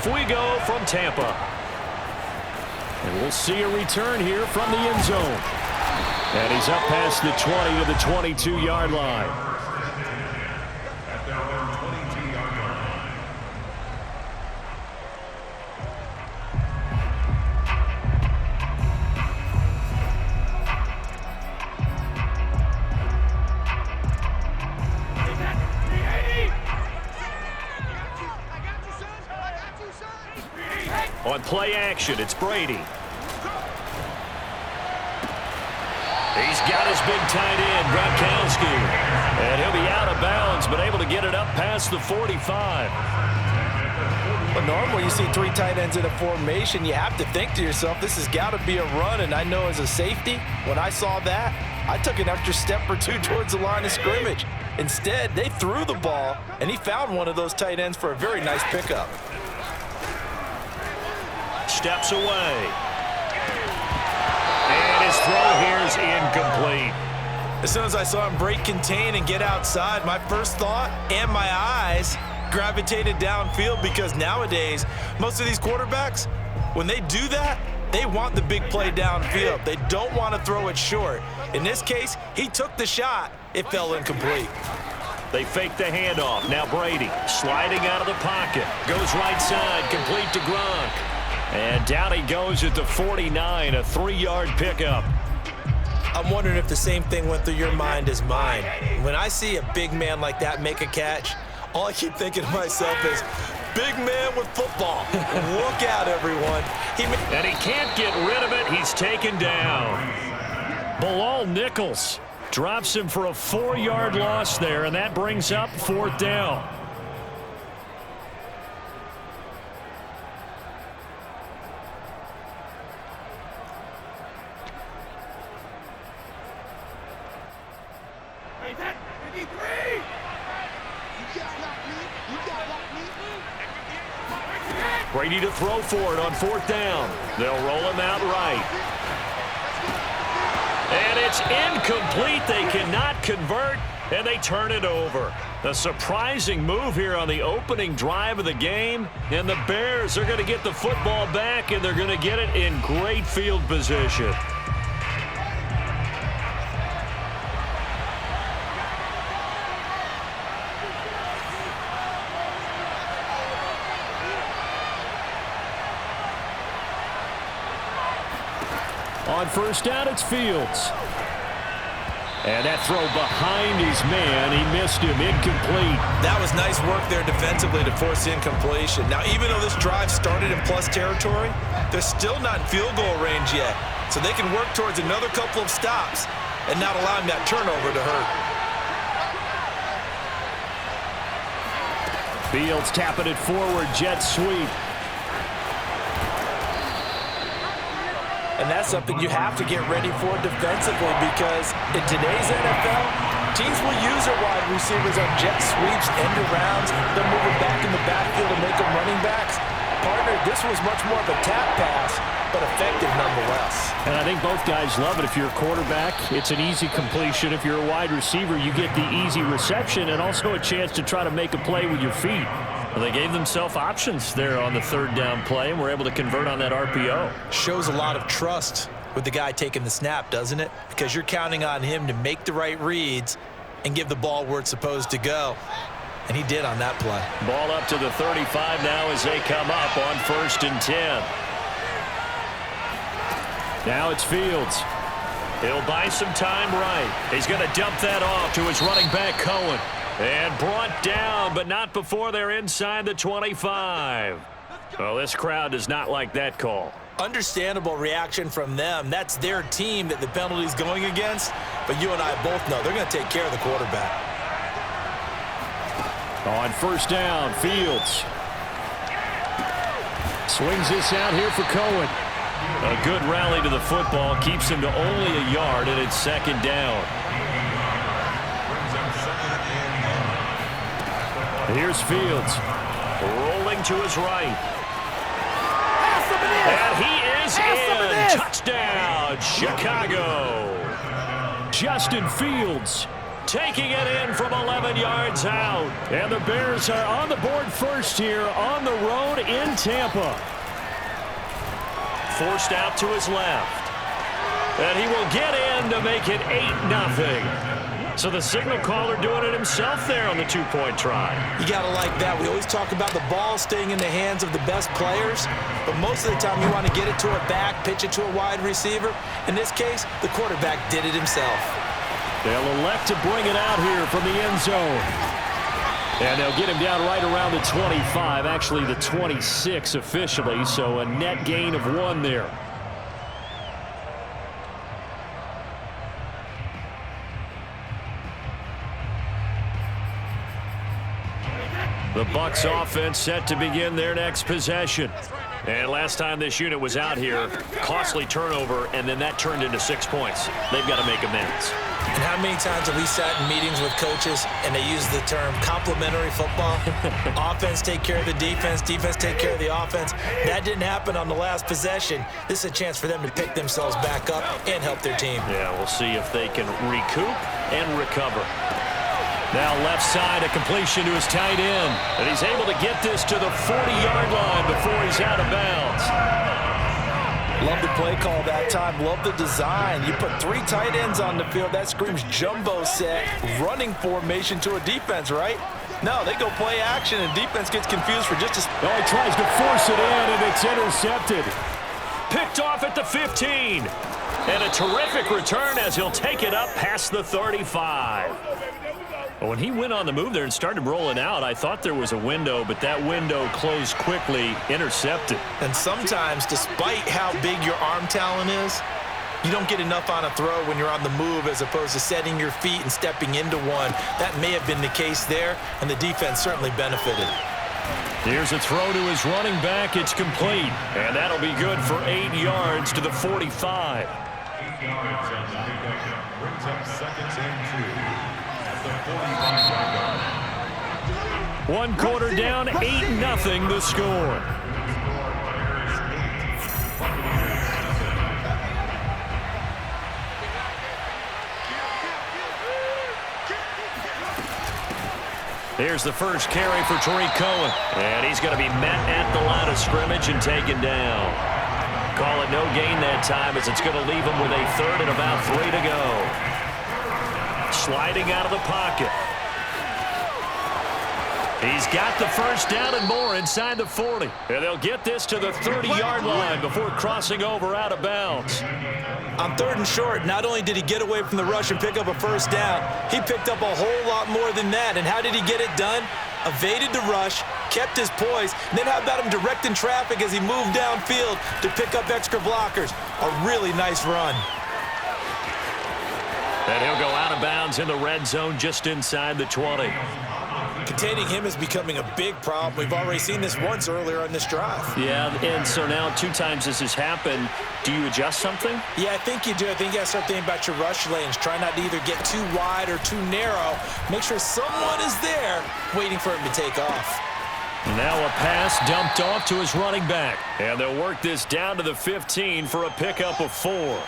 off we go from Tampa. And we'll see a return here from the end zone. And he's up past the 20 to the 22-yard line. On play action, it's Brady. He's got his big tight end, Gronkowski. And he'll be out of bounds, but able to get it up past the 45. But normally you see three tight ends in a formation, you have to think to yourself, this has got to be a run. And I know as a safety, when I saw that, I took an extra step or two towards the line of scrimmage. Instead, they threw the ball, and he found one of those tight ends for a very nice pickup. Steps away. And his throw here is incomplete. As soon as I saw him break contain and get outside, my first thought and my eyes gravitated downfield, because nowadays, most of these quarterbacks, when they do that, they want the big play downfield. They don't want to throw it short. In this case, he took the shot. It fell incomplete. They fake the handoff. Now Brady sliding out of the pocket. Goes right side, complete to Gronk. And down he goes at the 49, a 3-yard pickup. I'm wondering if the same thing went through your mind as mine. When I see a big man like that make a catch, all I keep thinking to myself is, big man with football. Look out, everyone. And he can't get rid of it. He's taken down. Bilal Nichols drops him for a 4-yard loss there, and that brings up 4th down. Brady to throw for it on 4th down. They'll roll him out right. And it's incomplete. They cannot convert, and they turn it over. A surprising move here on the opening drive of the game, and the Bears are going to get the football back, and they're going to get it in great field position. On 1st down, it's Fields. And that throw behind his man, he missed him, incomplete. That was nice work there defensively to force incompletion. Now, even though this drive started in plus territory, they're still not in field goal range yet. So they can work towards another couple of stops and not allowing that turnover to hurt. Fields tapping it forward, jet sweep. And that's something you have to get ready for defensively, because in today's NFL, teams will use their wide receivers on jet sweeps, end arounds. They'll move them back in the backfield and make them running backs. Partner, this was much more of a tap pass, but effective nonetheless. And I think both guys love it. If you're a quarterback, it's an easy completion. If you're a wide receiver, you get the easy reception and also a chance to try to make a play with your feet. Well, they gave themselves options there on the 3rd down play, and were able to convert on that RPO. Shows a lot of trust with the guy taking the snap, doesn't it? Because you're counting on him to make the right reads and give the ball where it's supposed to go. And he did on that play. Ball up to the 35 now as they come up on 1st and 10. Now it's Fields. He'll buy some time right. He's going to dump that off to his running back, Cohen. And brought down, but not before they're inside the 25. Well, this crowd does not like that call. Understandable reaction from them. That's their team that the penalty's going against. But you and I both know they're going to take care of the quarterback. On 1st down, Fields swings this out here for Cohen. A good rally to the football, keeps him to only a yard, and it's 2nd down. Here's Fields, rolling to his right. And he is in. Touchdown, Chicago. Justin Fields taking it in from 11 yards out. And the Bears are on the board first here on the road in Tampa. Forced out to his left. And he will get in to make it 8-0. So the signal caller doing it himself there on the two-point try. You got to like that. We always talk about the ball staying in the hands of the best players, but most of the time you want to get it to a back, pitch it to a wide receiver. In this case, the quarterback did it himself. They'll elect to bring it out here from the end zone. And they'll get him down right around the 25, actually the 26 officially, so a net gain of 1 there. The Bucs offense set to begin their next possession. And last time this unit was out here, costly turnover, and then that turned into 6 points. They've got to make amends. And how many times have we sat in meetings with coaches and they use the term complementary football? Offense take care of the defense, defense take care of the offense. That didn't happen on the last possession. This is a chance for them to pick themselves back up and help their team. Yeah, we'll see if they can recoup and recover. Now left side, a completion to his tight end. And he's able to get this to the 40-yard line before he's out of bounds. Love the play call that time. Love the design. You put 3 tight ends on the field. That screams jumbo set, running formation to a defense, right? No, they go play action, and defense gets confused for just a... Oh, he tries to force it in, and it's intercepted. Picked off at the 15. And a terrific return as he'll take it up past the 35. When he went on the move there and started rolling out, I thought there was a window, but that window closed quickly, intercepted. And sometimes, despite how big your arm talent is, you don't get enough on a throw when you're on the move as opposed to setting your feet and stepping into one. That may have been the case there, and the defense certainly benefited. Here's a throw to his running back. It's complete, and that'll be good for 8 yards to the 45. 8 yards on the pickup brings up 2nd and 2. 1 quarter down, 8-0 the score. Here's the first carry for Tariq Cohen. And he's going to be met at the line of scrimmage and taken down. Call it no gain that time as it's going to leave him with a 3rd and about 3 to go. Sliding out of the pocket. He's got the first down and more inside the 40. And they'll get this to the 30-yard line before crossing over out of bounds. On 3rd and short, not only did he get away from the rush and pick up a first down, he picked up a whole lot more than that. And how did he get it done? Evaded the rush, kept his poise, and then how about him directing traffic as he moved downfield to pick up extra blockers? A really nice run. And he'll go out of bounds in the red zone just inside the 20. Containing him is becoming a big problem. We've already seen this once earlier on this drive. Yeah, and so now 2 times this has happened. Do you adjust something? Yeah, I think you do. I think you got to start thinking about your rush lanes. Try not to either get too wide or too narrow. Make sure someone is there waiting for him to take off. Now a pass dumped off to his running back. And they'll work this down to the 15 for a pickup of 4.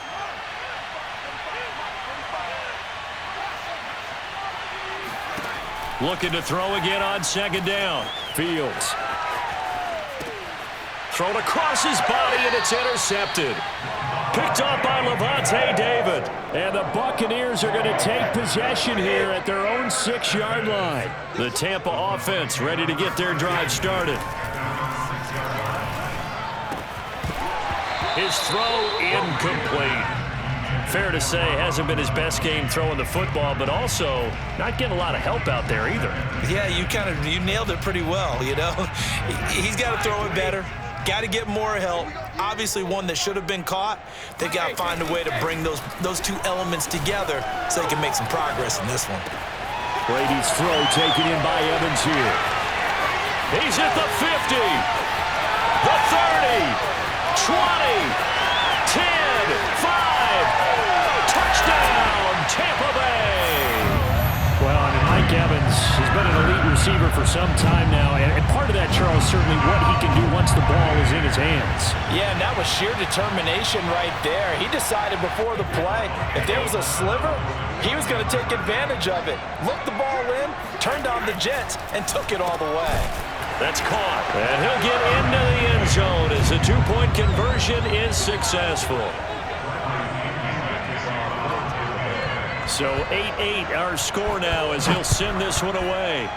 Looking to throw again on 2nd down. Fields. Thrown across his body, and it's intercepted. Picked up by Levante David. And the Buccaneers are going to take possession here at their own 6-yard line. The Tampa offense ready to get their drive started. His throw incomplete. Fair to say, hasn't been his best game throwing the football, but also not getting a lot of help out there either. Yeah, you nailed it pretty well, you know. He's got to throw it better. Got to get more help. Obviously one that should have been caught. They got to find a way to bring those 2 elements together so they can make some progress in this one. Brady's throw taken in by Evans here. He's at the 50, the 30, 20, 10, 5. Touchdown, Tampa Bay! Well, I mean, Mike Evans has been an elite receiver for some time now, and part of that, Charles, certainly what he can do once the ball is in his hands. Yeah, and that was sheer determination right there. He decided before the play, if there was a sliver, He was going to take advantage of it. Looked the ball in, turned on the jets, and took it all the way. That's caught. And he'll get into the end zone as the two-point conversion is successful. So 8-8 our score now as he'll send this one away.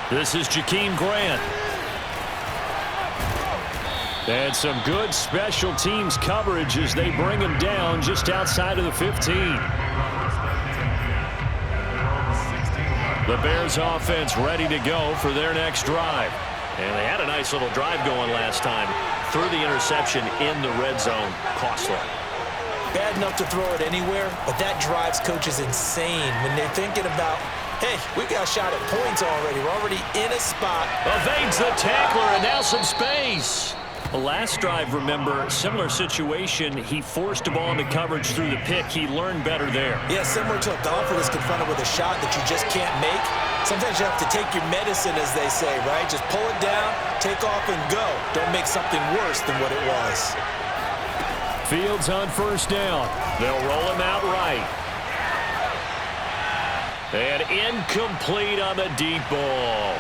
This is Jakeem Grant. And some good special teams coverage as they bring him down just outside of the 15. The Bears offense ready to go for their next drive. And they had a nice little drive going last time. Threw the interception in the red zone. Costly. Bad enough to throw it anywhere, but that drives coaches insane when they're thinking about, hey, we got a shot at points already. We're already in a spot. Evades the tackler and now some space. The last drive, remember, similar situation. He forced a ball into coverage through the pick. He learned better there. Yeah, similar to a golfer that's confronted with a shot that you just can't make. Sometimes you have to take your medicine, as they say, right? Just pull it down, take off, and go. Don't make something worse than what it was. Fields on first down. They'll roll him out right. And incomplete on the deep ball.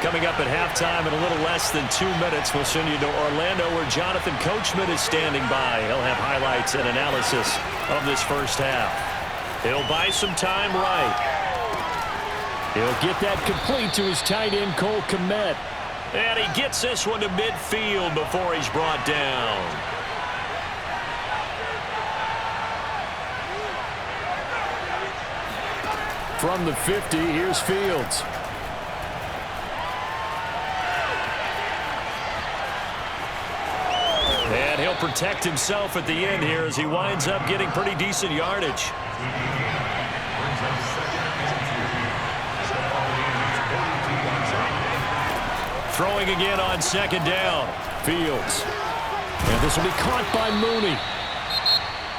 Coming up at halftime in a little less than 2 minutes, we'll send you to Orlando where Jonathan Coachman is standing by. He'll have highlights and analysis of this first half. He'll buy some time right. He'll get that complete to his tight end, Cole Kmet. And he gets this one to midfield before he's brought down. From the 50, here's Fields. And he'll protect himself at the end here as he winds up getting pretty decent yardage. Throwing again on second down. Fields. And this will be caught by Mooney.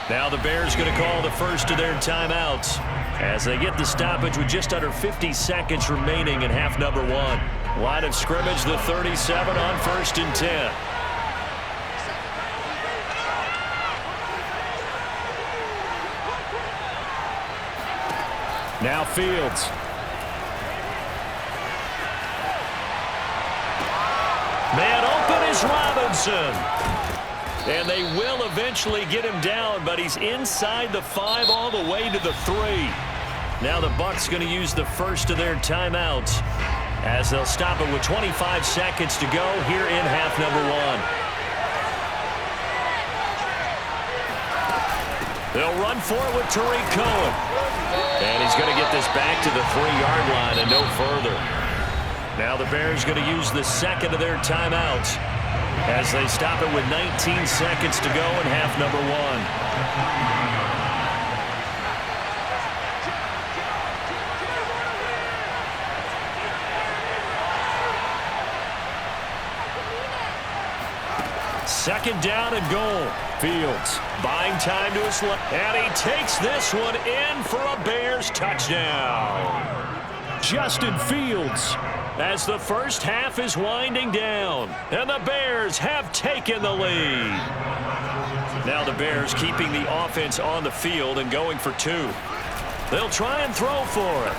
Now the Bears going to call the first of their timeouts as they get the stoppage with just under 50 seconds remaining in half number one. Line of scrimmage, the 37 on 1st and 10. Now Fields. Man open is Robinson. And they will eventually get him down, but he's inside the 5 all the way to the 3. Now the Bucs going to use the first of their timeouts as they'll stop it with 25 seconds to go here in half number one. They'll run for it with Tariq Cohen. And he's going to get this back to the 3-yard line and no further. Now the Bears going to use the second of their timeouts as they stop it with 19 seconds to go in half number one. Second down and goal. Fields buying time to his left. And he takes this one in for a Bears touchdown. Justin Fields. As the first half is winding down. And the Bears have taken the lead. Now the Bears keeping the offense on the field and going for 2. They'll try and throw for it.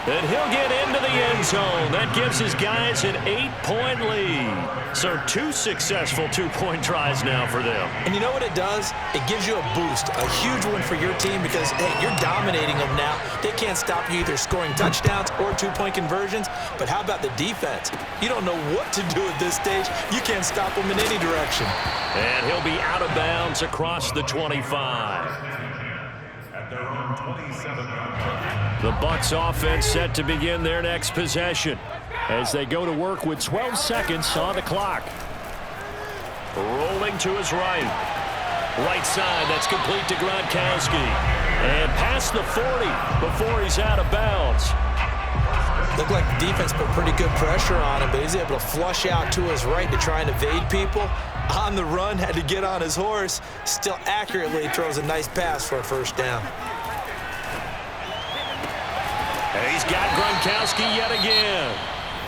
And he'll get into the end zone. That gives his guys an 8-point lead. So 2 successful 2-point tries now for them. And you know what it does? It gives you a boost, a huge one for your team because, hey, you're dominating them now. They can't stop you either scoring touchdowns or 2-point conversions. But how about the defense? You don't know what to do at this stage. You can't stop them in any direction. And he'll be out of bounds across the 25. At their own 27-yard line. The Bucs offense set to begin their next possession as they go to work with 12 seconds on the clock. Rolling to his right. Right side, that's complete to Gronkowski. And past the 40 before he's out of bounds. Looked like the defense put pretty good pressure on him, but he's able to flush out to his right to try and evade people. On the run, had to get on his horse. Still accurately throws a nice pass for a first down. And he's got Gronkowski yet again.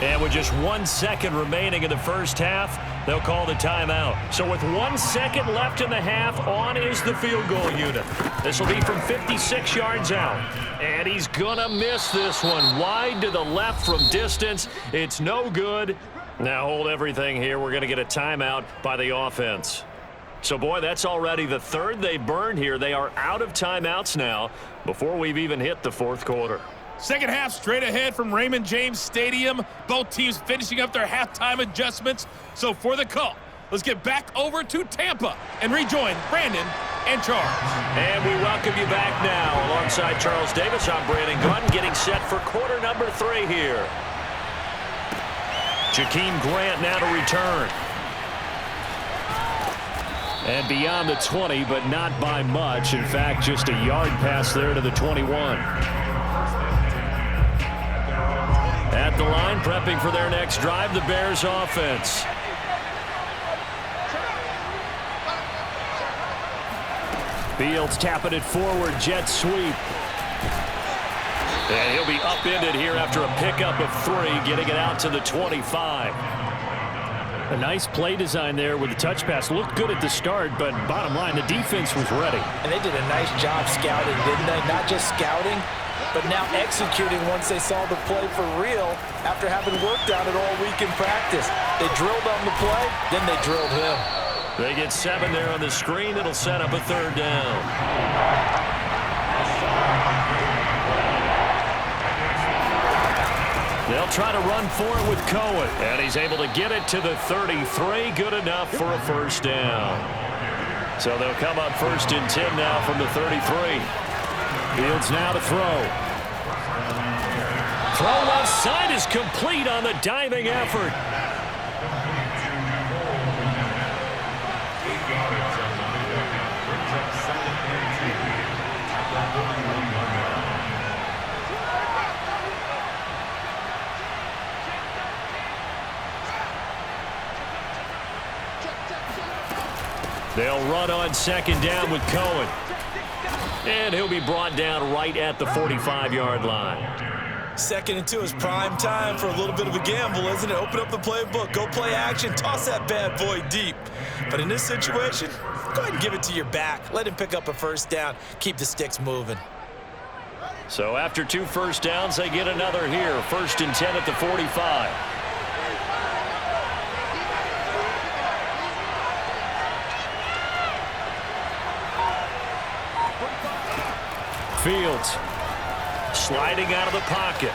And with just 1 second remaining in the first half, they'll call the timeout. So with 1 second left in the half, on is the field goal unit. This will be from 56 yards out. And he's going to miss this one. Wide to the left from distance. It's no good. Now hold everything here. We're going to get a timeout by the offense. So, boy, that's already the third they burned here. They are out of timeouts now before we've even hit the fourth quarter. Second half straight ahead from Raymond James Stadium. Both teams finishing up their halftime adjustments. So for the call, let's get back over to Tampa and rejoin Brandon and Charles. And we welcome you back now. Alongside Charles Davis, I'm Brandon Gunn, getting set for quarter number 3 here. Jakeem Grant now to return. And beyond the 20, but not by much. In fact, just a yard pass there to the 21. At the line, prepping for their next drive, the Bears offense. Fields tapping it forward, jet sweep. And he'll be upended here after a pickup of 3, getting it out to the 25. A nice play design there with the touch pass. Looked good at the start, but bottom line, the defense was ready. And they did a nice job scouting, didn't they? Not just scouting, but now executing once they saw the play for real after having worked on it all week in practice. They drilled on the play, then they drilled him. They get 7 there on the screen. It'll set up a third down. They'll try to run for it with Cohen. And he's able to get it to the 33. Good enough for a first down. So they'll come up 1st and 10 now from the 33. Fields now to throw. Throw left side is complete on the diving effort. They'll run on 2nd down with Cohen. And he'll be brought down right at the 45-yard line. 2nd and 2 is prime time for a little bit of a gamble, isn't it? Open up the playbook, go play action, toss that bad boy deep. But in this situation, go ahead and give it to your back. Let him pick up a first down. Keep the sticks moving. So after 2 first downs, they get another here. 1st and 10 at the 45. Fields sliding out of the pocket.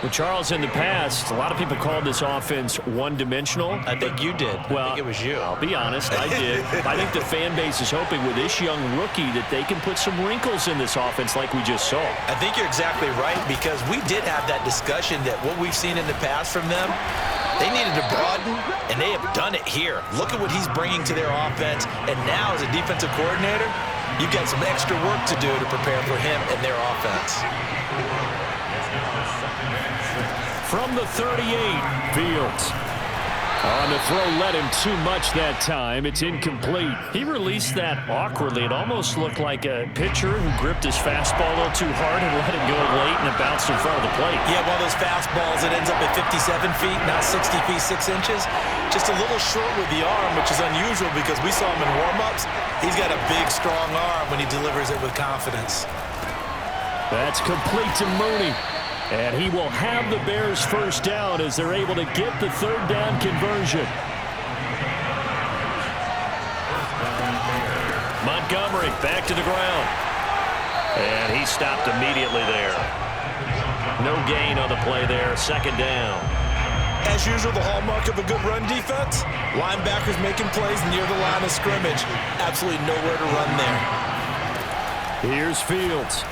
Well, Charles, in the past, a lot of people called this offense one-dimensional. I think you did. Well, I think it was you. I'll be honest, I did. I think the fan base is hoping with this young rookie that they can put some wrinkles in this offense like we just saw. I think you're exactly right, because we did have that discussion that what we've seen in the past from them, they needed to broaden, and they have done it here. Look at what he's bringing to their offense, and now as a defensive coordinator, you've got some extra work to do to prepare for him and their offense. From the 38, Fields. On the throw, led him too much that time. It's incomplete. He released that awkwardly. It almost looked like a pitcher who gripped his fastball a little too hard and let it go late, and it bounced in front of the plate. Yeah, one of those fastballs that ends up at 57 feet, not 60 feet, 6 inches. Just a little short with the arm, which is unusual because we saw him in warm-ups. He's got a big, strong arm when he delivers it with confidence. That's complete to Mooney. And he will have the Bears first down as they're able to get the third down conversion. Montgomery back to the ground. And he stopped immediately there. No gain on the play there. 2nd down. As usual, the hallmark of a good run defense, linebackers making plays near the line of scrimmage. Absolutely nowhere to run there. Here's Fields.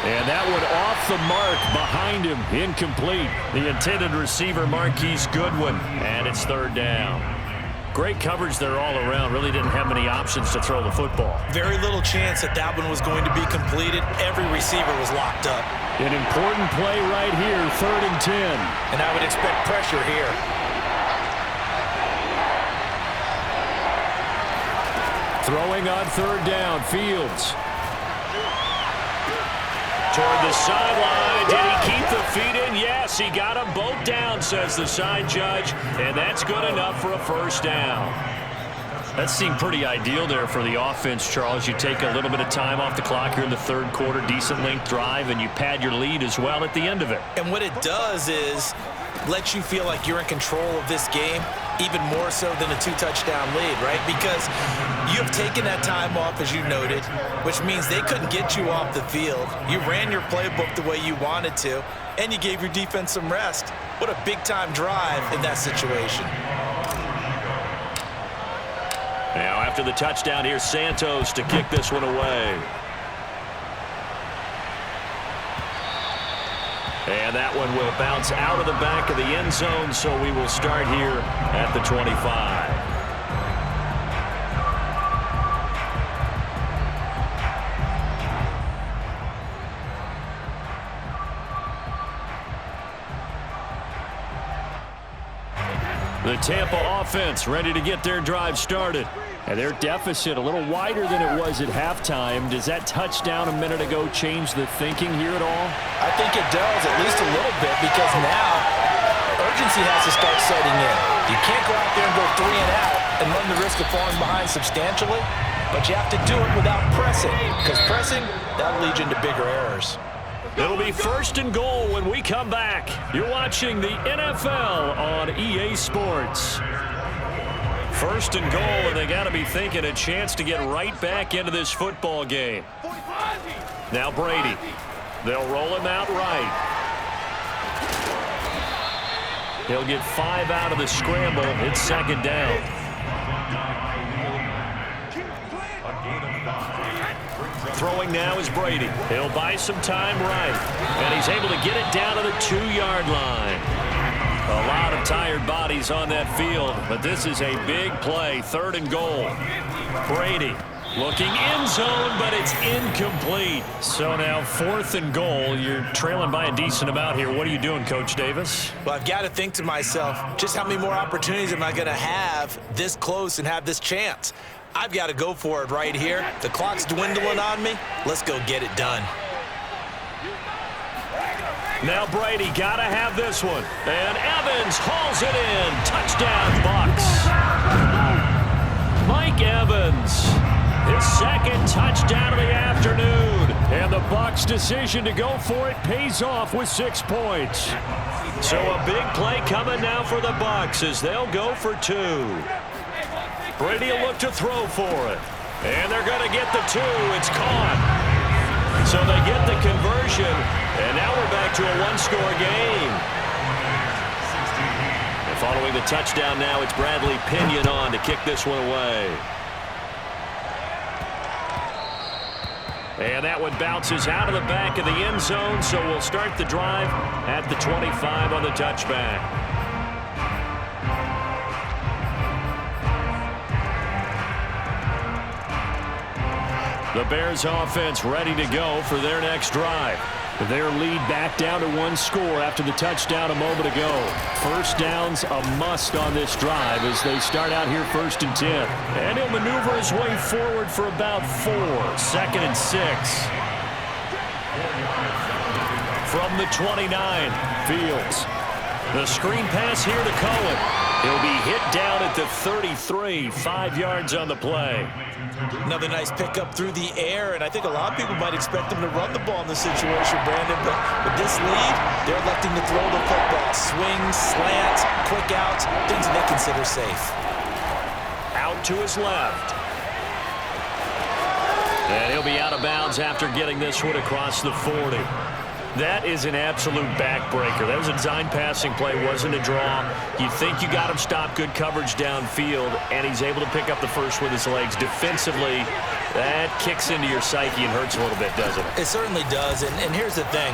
And that one off the mark behind him. Incomplete. The intended receiver, Marquise Goodwin. And it's 3rd down. Great coverage there all around. Really didn't have many options to throw the football. Very little chance that that one was going to be completed. Every receiver was locked up. An important play right here, 3rd and 10. And I would expect pressure here. Throwing on third down, Fields. Toward the sideline. Did he keep the feet in? Yes, he got them both down, says the side judge. And that's good enough for a first down. That seemed pretty ideal there for the offense, Charles. You take a little bit of time off the clock here in the third quarter, decent length drive, and you pad your lead as well at the end of it. And what it does is let you feel like you're in control of this game, even more so than a 2-touchdown lead, right? Because you have taken that time off, as you noted, which means they couldn't get you off the field. You ran your playbook the way you wanted to, and you gave your defense some rest. What a big-time drive in that situation. Now, after the touchdown, here's Santos to kick this one away. And that one will bounce out of the back of the end zone, so we will start here at the 25. The Tampa offense ready to get their drive started. And their deficit a little wider than it was at halftime. Does that touchdown a minute ago change the thinking here at all? I think it does, at least a little bit, because now urgency has to start setting in. You can't go out there and go 3 and out and run the risk of falling behind substantially, but you have to do it without pressing, because pressing, that'll lead you into bigger errors. It'll be first and goal when we come back. You're watching the NFL on EA Sports. First and goal, and they got to be thinking a chance to get right back into this football game. Now Brady. They'll roll him out right. He'll get 5 out of the scramble. It's second down. Throwing now is Brady. He'll buy some time right. And he's able to get it down to the 2-yard line. A lot of tired bodies on that field, but this is a big play. Third and goal. Brady looking end zone, but it's incomplete. So now fourth and goal. You're trailing by a decent amount here. What are you doing, Coach Davis? Well, I've got to think to myself, just how many more opportunities am I going to have this close and have this chance? I've got to go for it right here. The clock's dwindling on me. Let's go get it done. Now Brady got to have this one. And Evans hauls it in. Touchdown, Bucs. Mike Evans, his second touchdown of the afternoon. And the Bucs' decision to go for it pays off with 6 points. So a big play coming now for the Bucs as they'll go for 2. Brady will look to throw for it. And they're going to get the 2. It's caught. So they get the conversion, and now we're back to a 1-score game. And following the touchdown now, it's Bradley Pinion on to kick this one away. And that one bounces out of the back of the end zone, so we'll start the drive at the 25 on the touchback. The Bears offense ready to go for their next drive. Their lead back down to 1 score after the touchdown a moment ago. First down's a must on this drive as they start out here 1st and 10. And he'll maneuver his way forward for about 4. 2nd and 6. From the 29, Fields. The screen pass here to Cohen. He'll be hit down at the 33, 5 yards on the play. Another nice pickup through the air, and I think a lot of people might expect them to run the ball in this situation, Brandon, but with this lead, they're electing to throw the football. Swings, slants, quick outs, things they consider safe. Out to his left. And he'll be out of bounds after getting this one across the 40. That is an absolute backbreaker. That was a design passing play, wasn't a draw. You think you got him stopped, good coverage downfield, and he's able to pick up the first with his legs. Defensively, that kicks into your psyche and hurts a little bit, doesn't it? It certainly does, and here's the thing.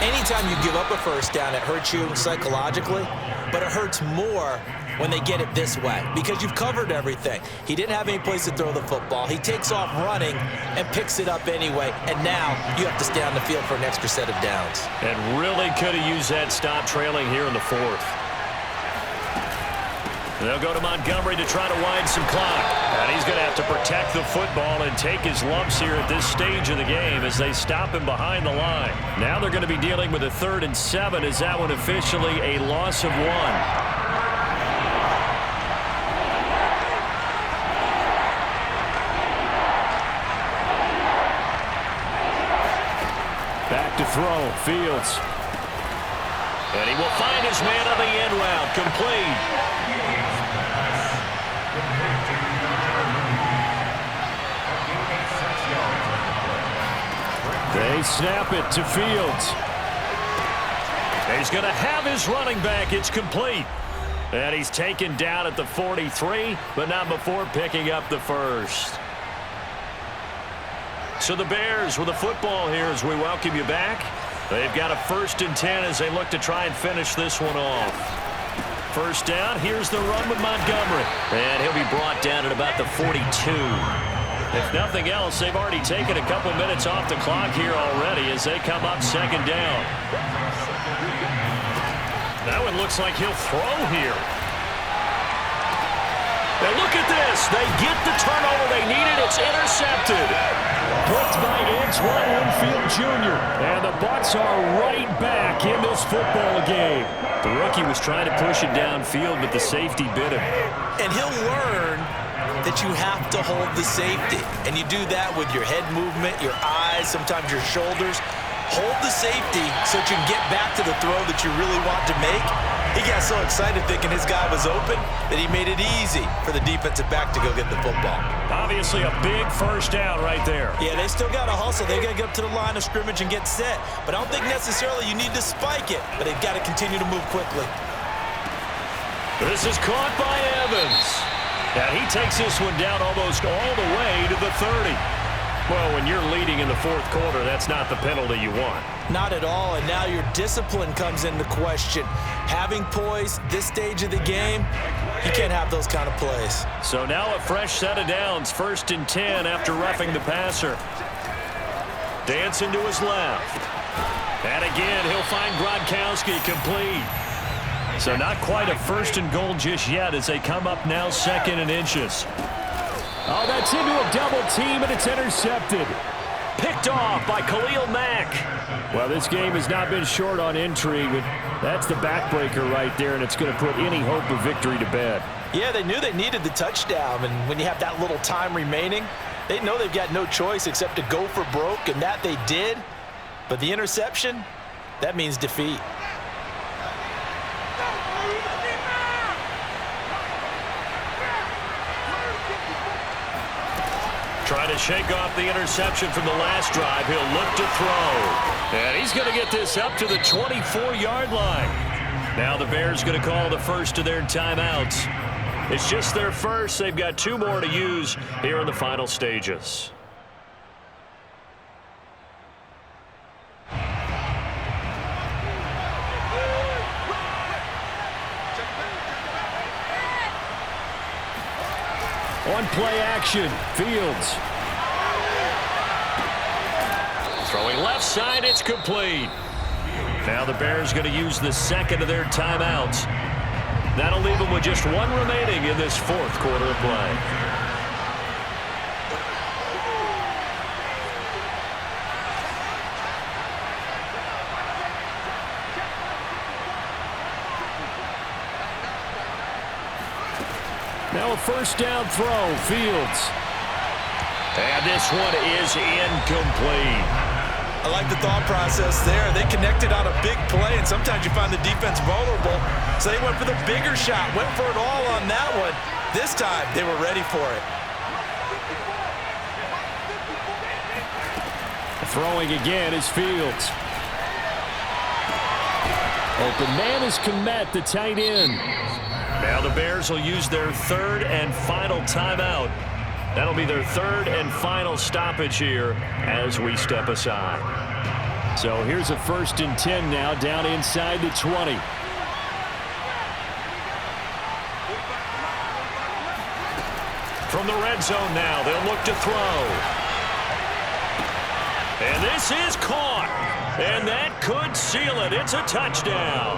Anytime you give up a first down, it hurts you psychologically, but it hurts more when they get it this way because you've covered everything. He didn't have any place to throw the football. He takes off running and picks it up anyway, and now you have to stay on the field for an extra set of downs. And really could have used that stop trailing here in the 4th. They'll go to Montgomery to try to wind some clock. And he's going to have to protect the football and take his lumps here at this stage of the game as they stop him behind the line. Now they're going to be dealing with a 3rd and 7. Is that one officially a loss of 1? Back to throw. Fields. And he will find his man on the end route. Complete. They snap it to Fields. He's going to have his running back. It's complete. And he's taken down at the 43, but not before picking up the first. So the Bears with the football here as we welcome you back. They've got a 1st and 10 as they look to try and finish this one off. First down, here's the run with Montgomery. And he'll be brought down at about the 42. If nothing else, they've already taken a couple minutes off the clock here already as they come up 2nd down. That one looks like he'll throw here. And look at this. They get the turnover they needed. It's intercepted. Blocked by Antoine Winfield Jr. And the Bucs are right back in this football game. The rookie was trying to push it downfield, but the safety bit him. And he'll learn that you have to hold the safety. And you do that with your head movement, your eyes, sometimes your shoulders. Hold the safety so that you can get back to the throw that you really want to make. He got so excited thinking his guy was open that he made it easy for the defensive back to go get the football. Obviously a big first down right there. Yeah, they still got to hustle. They got to get up to the line of scrimmage and get set. But I don't think necessarily you need to spike it, but they've got to continue to move quickly. This is caught by Evans. And he takes this one down almost all the way to the 30. Well, when you're leading in the 4th quarter, that's not the penalty you want. Not at all, and now your discipline comes into question. Having poise this stage of the game, you can't have those kind of plays. So now a fresh set of downs, 1st and 10 after roughing the passer. Dancing to his left. And again, he'll find Gronkowski complete. So not quite a 1st and goal just yet as they come up now 2nd and inches. Oh, that's into a double team, and it's intercepted. Picked off by Khalil Mack. Well, this game has not been short on intrigue, but that's the backbreaker right there, and it's going to put any hope of victory to bed. Yeah, they knew they needed the touchdown, and when you have that little time remaining, they know they've got no choice except to go for broke, and that they did. But the interception, that means defeat. Trying to shake off the interception from the last drive. He'll look to throw. And he's going to get this up to the 24-yard line. Now the Bears going to call the first of their timeouts. It's just their first. They've got 2 more to use here in the final stages. On play action, Fields. Throwing left side, it's complete. Now the Bears going to use the 2nd of their timeouts. That'll leave them with just 1 remaining in this 4th quarter of play. Now a 1st down throw, Fields. And this one is incomplete. I like the thought process there. They connected on a big play, and sometimes you find the defense vulnerable. So they went for the bigger shot, went for it all on that one. This time, they were ready for it. Throwing again is Fields. Open man is Kmet, the tight end. Now the Bears will use their 3rd and final timeout. That'll be their 3rd and final stoppage here as we step aside. So here's a 1st and 10 now down inside the 20. From the red zone now, they'll look to throw. And this is caught. And that could seal it. It's a touchdown.